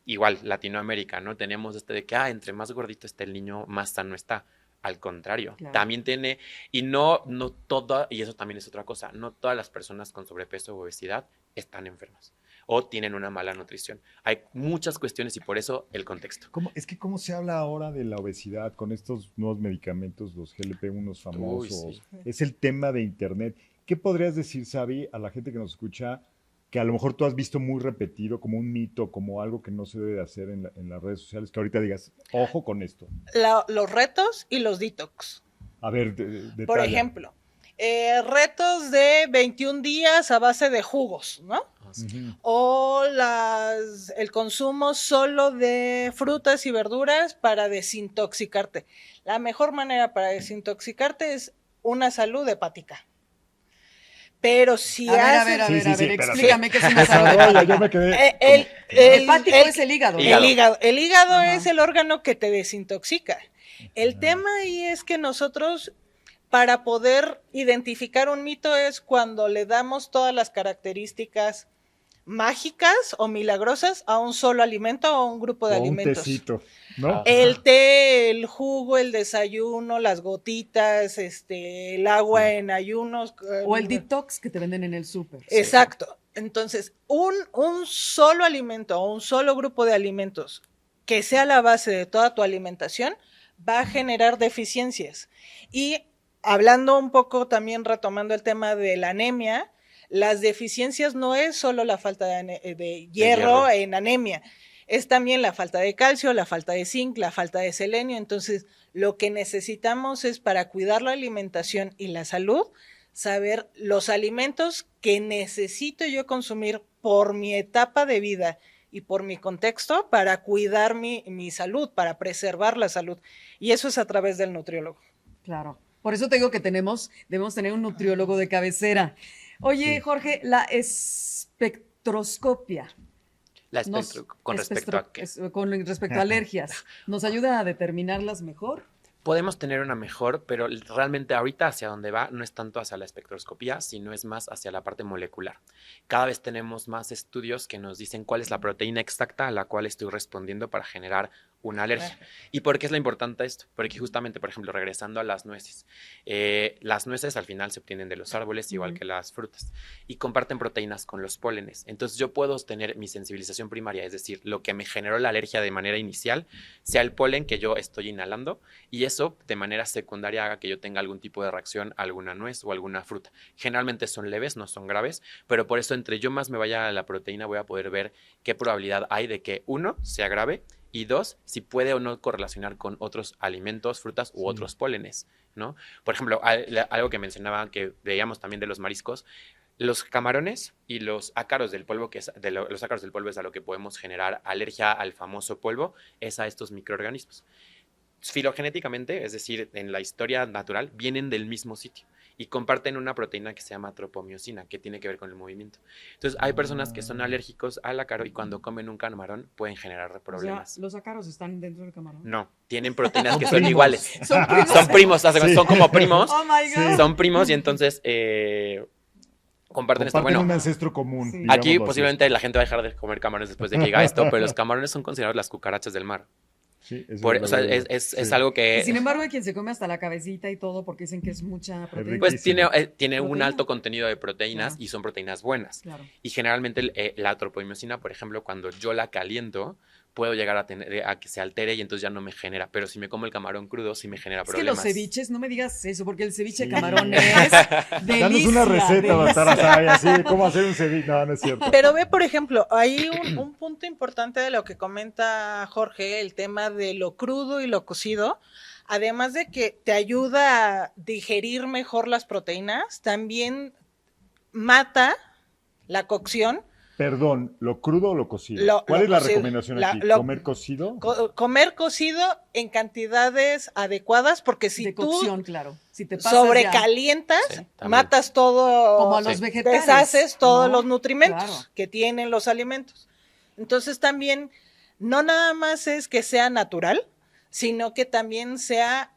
igual Latinoamérica, ¿no? Teníamos de que, entre más gordito esté el niño, más sano está. Al contrario, Claro. también tiene, y no toda, y eso también es otra cosa, no todas las personas con sobrepeso o obesidad están enfermas o tienen una mala nutrición. Hay muchas cuestiones y por eso el contexto. Es que cómo se habla ahora de la obesidad con estos nuevos medicamentos, los GLP-1 famosos. Uy, sí. Es el tema de internet. ¿Qué podrías decir, Sabi, a la gente que nos escucha, que a lo mejor tú has visto muy repetido como un mito, como algo que no se debe de hacer en las redes sociales, que ahorita digas, ojo con esto? Los retos y los detox. A ver, Por detalla. ejemplo, retos de 21 días a base de jugos, ¿no? Ujú. O el consumo solo de frutas y verduras para desintoxicarte. La mejor manera para desintoxicarte es una salud hepática. Pero si A ver, Sí, sí, sí, pero explícame qué es una Desarrolla, salud. yo me quedé. Hepático es el hígado. ¿no? El hígado Ajá. es el órgano que te desintoxica. El tema ahí es que nosotros, para poder identificar un mito, es cuando le damos todas las características mágicas o milagrosas a un solo alimento o a un grupo de O un alimentos. tecito, ¿no? El té, el jugo, el desayuno, las gotitas, el agua en ayunos. O el detox que te venden en el súper. Exacto. Entonces, un solo alimento o un solo grupo de alimentos que sea la base de toda tu alimentación va a generar deficiencias. Y hablando un poco también, retomando el tema de la anemia, las deficiencias no es solo la falta de hierro en anemia, es también la falta de calcio, la falta de zinc, la falta de selenio. Entonces, lo que necesitamos es, para cuidar la alimentación y la salud, saber los alimentos que necesito yo consumir por mi etapa de vida y por mi contexto para cuidar mi salud, para preservar la salud. Y eso es a través del nutriólogo. Claro. Por eso te digo que debemos tener un nutriólogo de cabecera. Oye, Jorge, la espectroscopia. Con respecto a qué. Con respecto a alergias, ¿nos ayuda a determinarlas mejor? Podemos tener una mejor, pero realmente ahorita hacia donde va no es tanto hacia la espectroscopía, sino es más hacia la parte molecular. Cada vez tenemos más estudios que nos dicen cuál es la proteína exacta a la cual estoy respondiendo para generar una alergia. ¿Y por qué es lo importante esto? Porque justamente, por ejemplo, regresando a las nueces al final se obtienen de los árboles, igual que las frutas, y comparten proteínas con los pólenes. Entonces yo puedo tener mi sensibilización primaria, es decir, lo que me generó la alergia de manera inicial, sea el polen que yo estoy inhalando, y eso de manera secundaria haga que yo tenga algún tipo de reacción a alguna nuez o alguna fruta. Generalmente son leves, no son graves, pero por eso entre yo más me vaya a la proteína voy a poder ver qué probabilidad hay de que uno sea grave, y dos, si puede o no correlacionar con otros alimentos, frutas u otros pólenes, ¿no? Por ejemplo, algo que mencionaba, que veíamos también de los mariscos, los camarones y los ácaros del polvo, los ácaros del polvo es a lo que podemos generar alergia al famoso polvo, es a estos microorganismos. Filogenéticamente, es decir, en la historia natural, vienen del mismo sitio y comparten una proteína que se llama tropomiosina, que tiene que ver con el movimiento. Entonces, hay personas que son alérgicos al ácaro y cuando comen un camarón pueden generar problemas. O sea, ¿los ácaros están dentro del camarón? No, tienen proteínas que son iguales. Son primos. Son primos, son como primos. Oh my God. Son primos y entonces comparten esto. Bueno, un ancestro común. Sí. digámoslo aquí así. posiblemente la gente va a dejar de comer camarones después de que diga esto, pero los camarones son considerados las cucarachas del mar. Sí, eso O es sea, verdad. es Sí. algo Y que sin embargo hay quien se come hasta la cabecita y todo porque dicen que es mucha proteína. pues tiene un Proteína. alto contenido de proteínas Claro. y son proteínas buenas. Claro. Y generalmente la tropomiosina, por ejemplo, cuando yo la caliento, puedo llegar a que se altere y entonces ya no me genera. Pero si me como el camarón crudo, sí me genera Es que problemas. los ceviches, no me digas eso, porque el ceviche Sí. de camarón es Danos delicia. una receta, delicia. doctora Saya, así de cómo hacer un ceviche. No, no es cierto. Pero ve, por ejemplo, hay un punto importante de lo que comenta Jorge, el tema de lo crudo y lo cocido. Además de que te ayuda a digerir mejor las proteínas, también mata la cocción. Perdón, ¿lo crudo o lo cocido? Lo ¿Cuál es la cocido. recomendación aquí? Lo- ¿Comer cocido? Comer cocido en cantidades adecuadas, porque si de tú cocción, claro. Si te pasas sobrecalientas, Sí, también. matas todo, como a los Sí. vegetales. deshaces todos ¿no? los nutrimentos Claro. que tienen los alimentos. Entonces también, no nada más es que sea natural, sino que también sea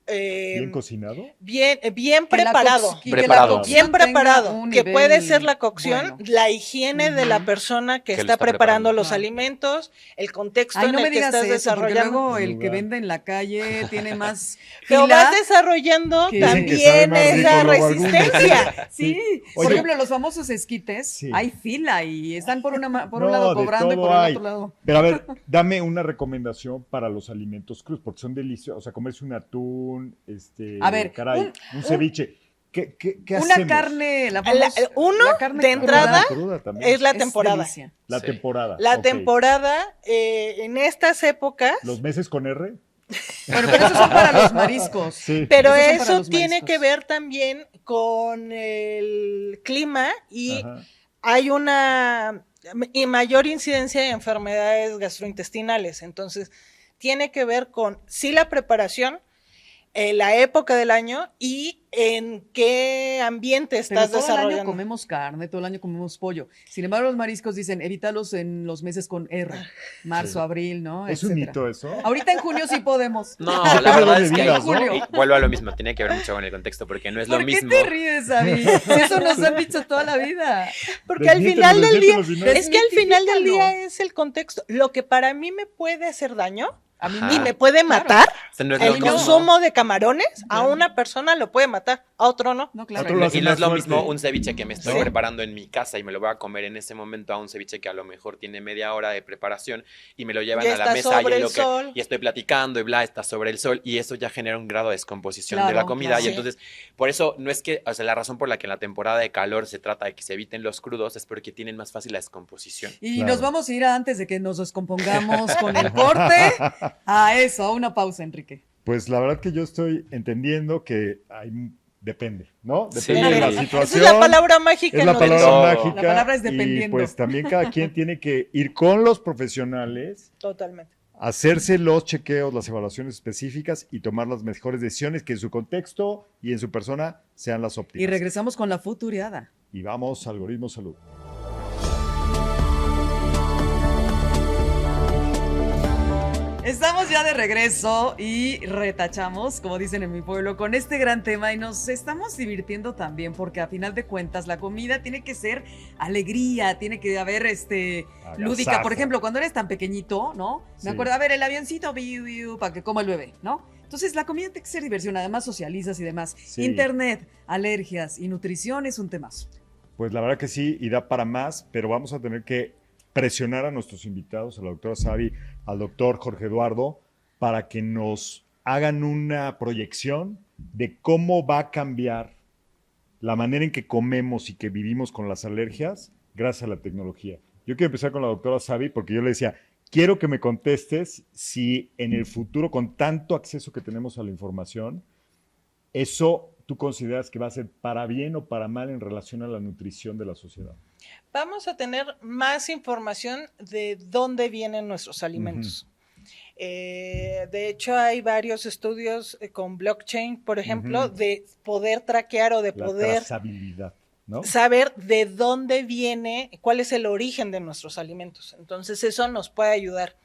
¿Bien cocinado? bien Que la preparado. coc- y que la Preparado. cocción Bien tenga preparado, un que nivel puede ser la cocción, bueno. la higiene de la Ujú. persona que Que lo está está preparando preparando. los Claro. alimentos, el contexto Ay, en no el me que digas estás eso, porque desarrollando. luego el que Lugar. vende en la calle tiene más Pero fila. vas desarrollando Que dicen que sabe también más rico esa luego algunos. resistencia. Sí, por Oye. ejemplo, los famosos esquites, Sí. hay fila y están por un No, lado de cobrando y todo por el hay. otro lado. Pero a ver, dame una recomendación para los alimentos crudos, porque son deliciosos. O sea, comerse un atún, A ver, caray, un ceviche. ¿Qué Una hacemos? carne, la carne de entrada, Cruda también. es la es temporada. delicia. La Sí. temporada. La ok. temporada, en estas épocas, ¿Los meses con R? Bueno, pero esos son para los mariscos. Sí. pero esos son para eso los tiene mariscos. que ver también con el clima y Ajá. hay una mayor incidencia de enfermedades gastrointestinales. Entonces, tiene que ver con, sí, la preparación, la época del año y en qué ambiente Pero estás todo el año desarrollando. comemos carne, todo el año comemos pollo. Sin embargo, los mariscos dicen, evítalos en los meses con R, marzo, Sí. abril, ¿no? ¿Es un Etcétera. mito eso? Ahorita en junio sí podemos. No, Depende la de verdad dónde es que vivas, ¿no? Julio. y vuelvo a lo mismo, tiene que ver mucho con el contexto, porque no es lo ¿Por qué mismo. te ríes, Abby? Eso nos han dicho toda la vida. Porque al Desmiéntelo, final del día, desmiéntelo, si no- es que al final del Desmitifícalo. día es el contexto. Lo que para mí me puede hacer daño A mí Ajá. y me puede Claro. matar, O sea, no es lo el mismo. consumo de camarones, a Claro. una persona lo puede matar, a otro no. No, claro. Otro lo hace Y no más es lo fuerte. mismo un ceviche que me estoy Sí. preparando en mi casa y me lo voy a comer en ese momento a un ceviche que a lo mejor tiene media hora de preparación y me lo llevan Y a la está mesa sobre y, el lo que, sol. y estoy platicando y bla, está sobre el sol y eso ya genera un grado de descomposición de Claro, la comida claro. y Sí. entonces por eso no es que, o sea, la razón por la que en la temporada de calor se trata de que se eviten los crudos es porque tienen más fácil la descomposición. Y Claro. nos vamos a ir antes de que nos descompongamos con el corte a eso, a una pausa, Enrique. Pues la verdad que yo estoy entendiendo que depende, ¿no? Sí. Depende de la Esa es Esa situación. es la palabra mágica. Es en la lo del palabra todo. mágica. La palabra es Y dependiendo. pues también cada quien tiene que ir con los profesionales, Totalmente. hacerse los chequeos, las evaluaciones específicas y tomar las mejores decisiones que en su contexto y en su persona sean las óptimas. Y regresamos con la futuriada. Y vamos, Algoritmo Salud. Estamos Estamos ya de regreso y retachamos, como dicen en mi pueblo, con este gran tema y nos estamos divirtiendo también porque a final de cuentas la comida tiene que ser alegría, tiene que haber lúdica. Por ejemplo, cuando eres tan pequeñito, ¿no? Sí. Me acuerdo, a ver, el avioncito para que coma el bebé, ¿no? Entonces la comida tiene que ser diversión, además socializas y demás. Sí. Internet, alergias y nutrición es un temazo. Pues la verdad que sí, y da para más, pero vamos a tener que presionar a nuestros invitados, a la doctora Savi, al doctor Jorge Eduardo, para que nos hagan una proyección de cómo va a cambiar la manera en que comemos y que vivimos con las alergias gracias a la tecnología. Yo quiero empezar con la doctora Savi porque yo le decía, quiero que me contestes si en el futuro, con tanto acceso que tenemos a la información, eso tú consideras que va a ser para bien o para mal en relación a la nutrición de la sociedad. Vamos a tener más información de dónde vienen nuestros alimentos. De hecho, hay varios estudios con blockchain, por ejemplo, de poder traquear o de La poder trazabilidad, ¿no? saber de dónde viene, cuál es el origen de nuestros alimentos. Entonces, eso nos puede ayudar.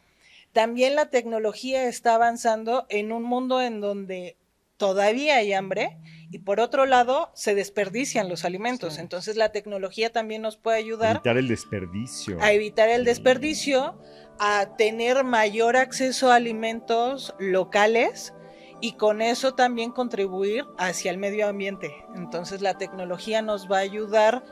También la tecnología está avanzando en un mundo en donde todavía hay hambre y por otro lado se desperdician los alimentos. Sí. Entonces la tecnología también nos puede ayudar Evitar el desperdicio. a evitar el desperdicio, a tener mayor acceso a alimentos locales y con eso también contribuir hacia el medio ambiente. Entonces la tecnología nos va a ayudar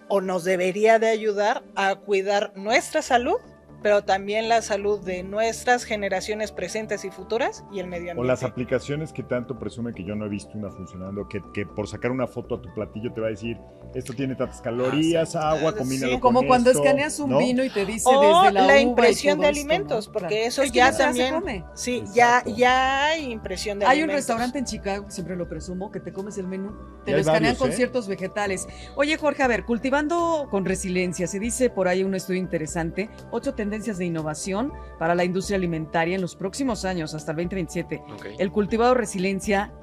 o nos debería de ayudar a cuidar nuestra salud, pero también la salud de nuestras generaciones presentes y futuras y el medio ambiente. O las aplicaciones que tanto presumen que yo no he visto una funcionando, que por sacar una foto a tu platillo te va a decir, esto tiene tantas calorías, agua, combínalo Sí. con Como cuando esto, escaneas un ¿no? vino y te dice O desde la uva y impresión todo de esto, alimentos, ¿no? porque Claro. eso Es que ya se también come. sí, Exacto. ya hay impresión de Hay un alimentos. restaurante en Chicago, siempre lo presumo, que te comes el menú, te Y lo hay escanean varios, con ¿eh? ciertos vegetales. Oye, Jorge, a ver, cultivando con resiliencia, se dice por ahí un estudio interesante, 8 tendencias de innovación para la industria alimentaria en los próximos años, hasta el 2027. Ok. El cultivado resiliencia,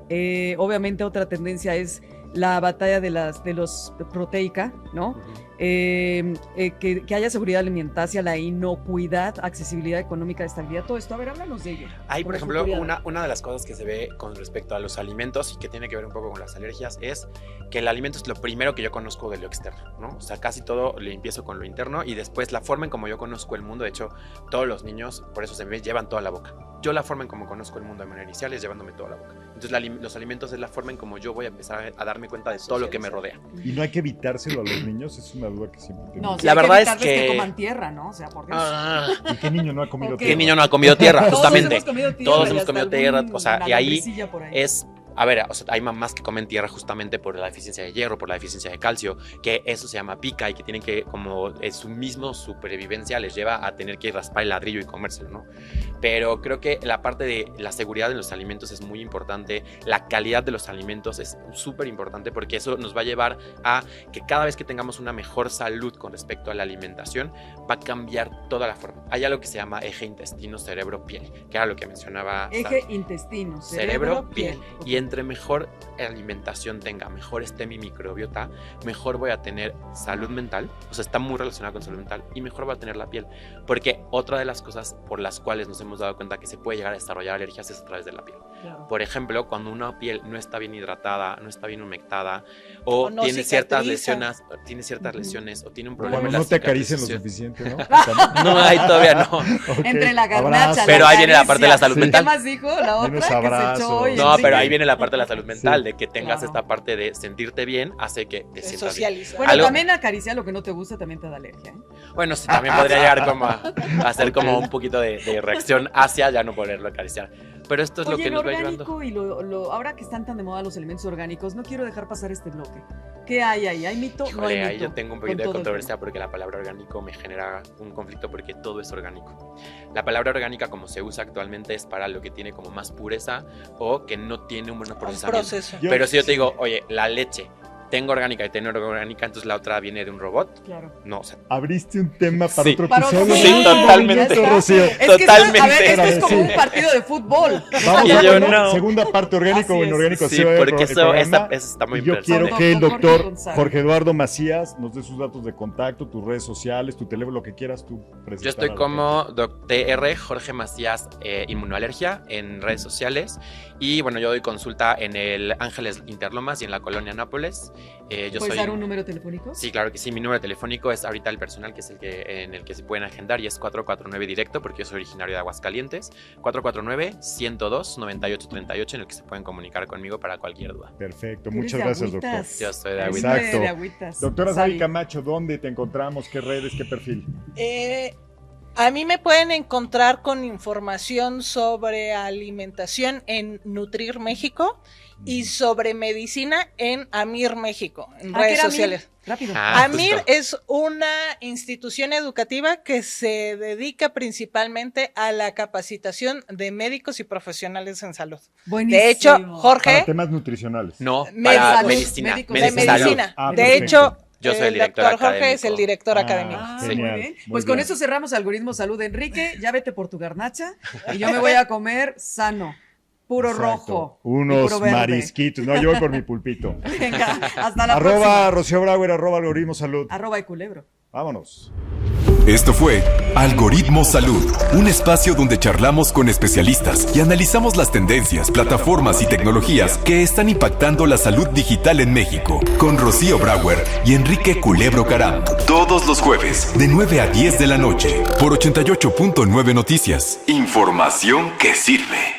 obviamente otra tendencia es la batalla de los proteica, ¿no? Ujú. Que haya seguridad alimentaria, la inocuidad, accesibilidad económica, estabilidad, todo esto. A ver, háblanos de ello. Hay, por Como ejemplo, futuriado. una de las cosas que se ve con respecto a los alimentos y que tiene que ver un poco con las alergias es que el alimento es lo primero que yo conozco de lo externo, ¿no? O sea, casi todo le empiezo con lo interno y después la forma en como yo conozco el mundo. De hecho, todos los niños, por eso se me llevan toda la boca. Yo la forma en como conozco el mundo de manera inicial es llevándome toda la boca. Entonces, los alimentos es la forma en como yo voy a empezar a darme cuenta de todo lo que me rodea. Y no hay que evitárselo a los niños, es una duda que siempre tengo. No, sí, La hay verdad es evitarles que- coman tierra, ¿no? O sea, por Dios. ¿Y qué niño no ha comido Ok. tierra? ¿Qué niño no ha comido tierra? Todos Justamente. hemos comido tierra Todos y hemos hasta comido tierra, algún- o sea, una y ahí lombricilla por ahí. es, a ver, o sea, hay mamás que comen tierra justamente por la deficiencia de hierro, por la deficiencia de calcio, que eso se llama pica y que tienen que, como su mismo supervivencia les lleva a tener que raspar el ladrillo y comérselo, ¿no? Pero creo que la parte de la seguridad de los alimentos es muy importante, la calidad de los alimentos es súper importante porque eso nos va a llevar a que cada vez que tengamos una mejor salud con respecto a la alimentación, va a cambiar toda la forma. Hay algo que se llama eje intestino, cerebro, piel, que era lo que mencionaba Eje Santi. intestino, Cerebro, piel. Ok. Y entre mejor alimentación tenga, mejor esté mi microbiota, mejor voy a tener salud mental, o sea, está muy relacionado con salud mental y mejor va a tener la piel. Porque otra de las cosas por las cuales nos hemos dado cuenta que se puede llegar a desarrollar alergias es a través de la piel. Claro. Por ejemplo, cuando una piel no está bien hidratada, no está bien humectada o, O no tiene ciertas cicatriza. lesiones o tiene un O problema cuando en no la te acaricien lo cicatrización. suficiente, ¿no? No, ahí todavía no. Ok, Entre la garnacha, abrazo. Pero ahí viene la parte de la salud ¿Qué mental. más dijo la otra Menos que se abrazos. echó? y No, Enrique? pero ahí viene la parte de la salud mental, Sí. de que tengas Claro. esta parte de sentirte bien, hace que te sientas bien. Socializar. Bueno, Algo- también acariciar lo que no te gusta también te da alergia, ¿eh? Bueno, sí, también podría llegar como a hacer como un poquito de reacción hacia ya no poderlo acariciar. Pero esto es lo Oye, que el nos va ayudando. orgánico y ahora que están tan de moda los alimentos orgánicos, no quiero dejar pasar este bloque. ¿Qué hay ahí? ¿Hay mito? No hay Híjole, ahí mito. yo tengo un con poquito de todo el controversia porque la palabra orgánico me genera un conflicto porque todo es orgánico. La palabra orgánica como se usa actualmente es para lo que tiene como más pureza o que no tiene un buen Un procesamiento. proceso. Yo- Pero si yo te digo, oye, la leche tengo orgánica y tengo orgánica, entonces la otra viene de un robot. Claro. No, o sea, Abriste un tema para Sí. otro Para otro episodio. Sí, momento, totalmente. ya está. Rocío. Es que Totalmente. a ver, esto es como Sí. un partido de fútbol. Vamos Y a yo ver, no. segunda parte, orgánico Así o es. inorgánico. sí, se va el porque eso programa. está muy Y yo quiero interesante. que el Con doctor González. Jorge Eduardo Macías nos dé sus datos de contacto, tus redes sociales, tu teléfono, lo que quieras tú presentar. Yo estoy a la como Dr. Jorge Macías Inmunoalergia en redes sociales y bueno, yo doy consulta en el Ángeles Interlomas y en la colonia Nápoles. Yo ¿Puedes soy... dar un número telefónico? Sí, claro que sí. Mi número telefónico es ahorita el personal, que es el que en el que se pueden agendar, y es 449 directo, porque yo soy originario de Aguascalientes. 449-102-9838, en el que se pueden comunicar conmigo para cualquier duda. Perfecto, Tú eres muchas de gracias, agüitas. doctor. Yo soy de Eres agüitas. Exacto. de agüitas. Doctora Sally. Sabi Camacho, ¿dónde te encontramos? ¿Qué redes? ¿Qué perfil? A mí me pueden encontrar con información sobre alimentación en Nutrir México y sobre medicina en Amir México, en Ah, ¿qué redes era sociales. Amir? Rápido. Amir justo. es una institución educativa que se dedica principalmente a la capacitación de médicos y profesionales en salud. Buenísimo. De hecho, Para Jorge, temas nutricionales. No, Med- para salud, medicina. médicos de Salud. medicina. Ah, De perfecto. hecho, Yo soy el director doctor Jorge es el académico. director Ah, académico. Ah, Sí. muy Genial, bien. muy Pues con bien. eso cerramos Algoritmo Salud. Enrique, ya vete por tu garnacha y yo me voy a comer sano, puro Exacto. rojo. y Unos puro verde. marisquitos. No, yo voy por mi pulpito. Venga, hasta la Arroba próxima. Rocío Brauer, arroba Algoritmo Salud. Arroba y culebro. Vámonos. Esto fue Algoritmo Salud, un espacio donde charlamos con especialistas y analizamos las tendencias, plataformas y tecnologías que están impactando la salud digital en México, con Rocío Brauer y Enrique Culebro Caram. Todos los jueves, de 9 a 10 de la noche, por 88.9 Noticias. Información que sirve.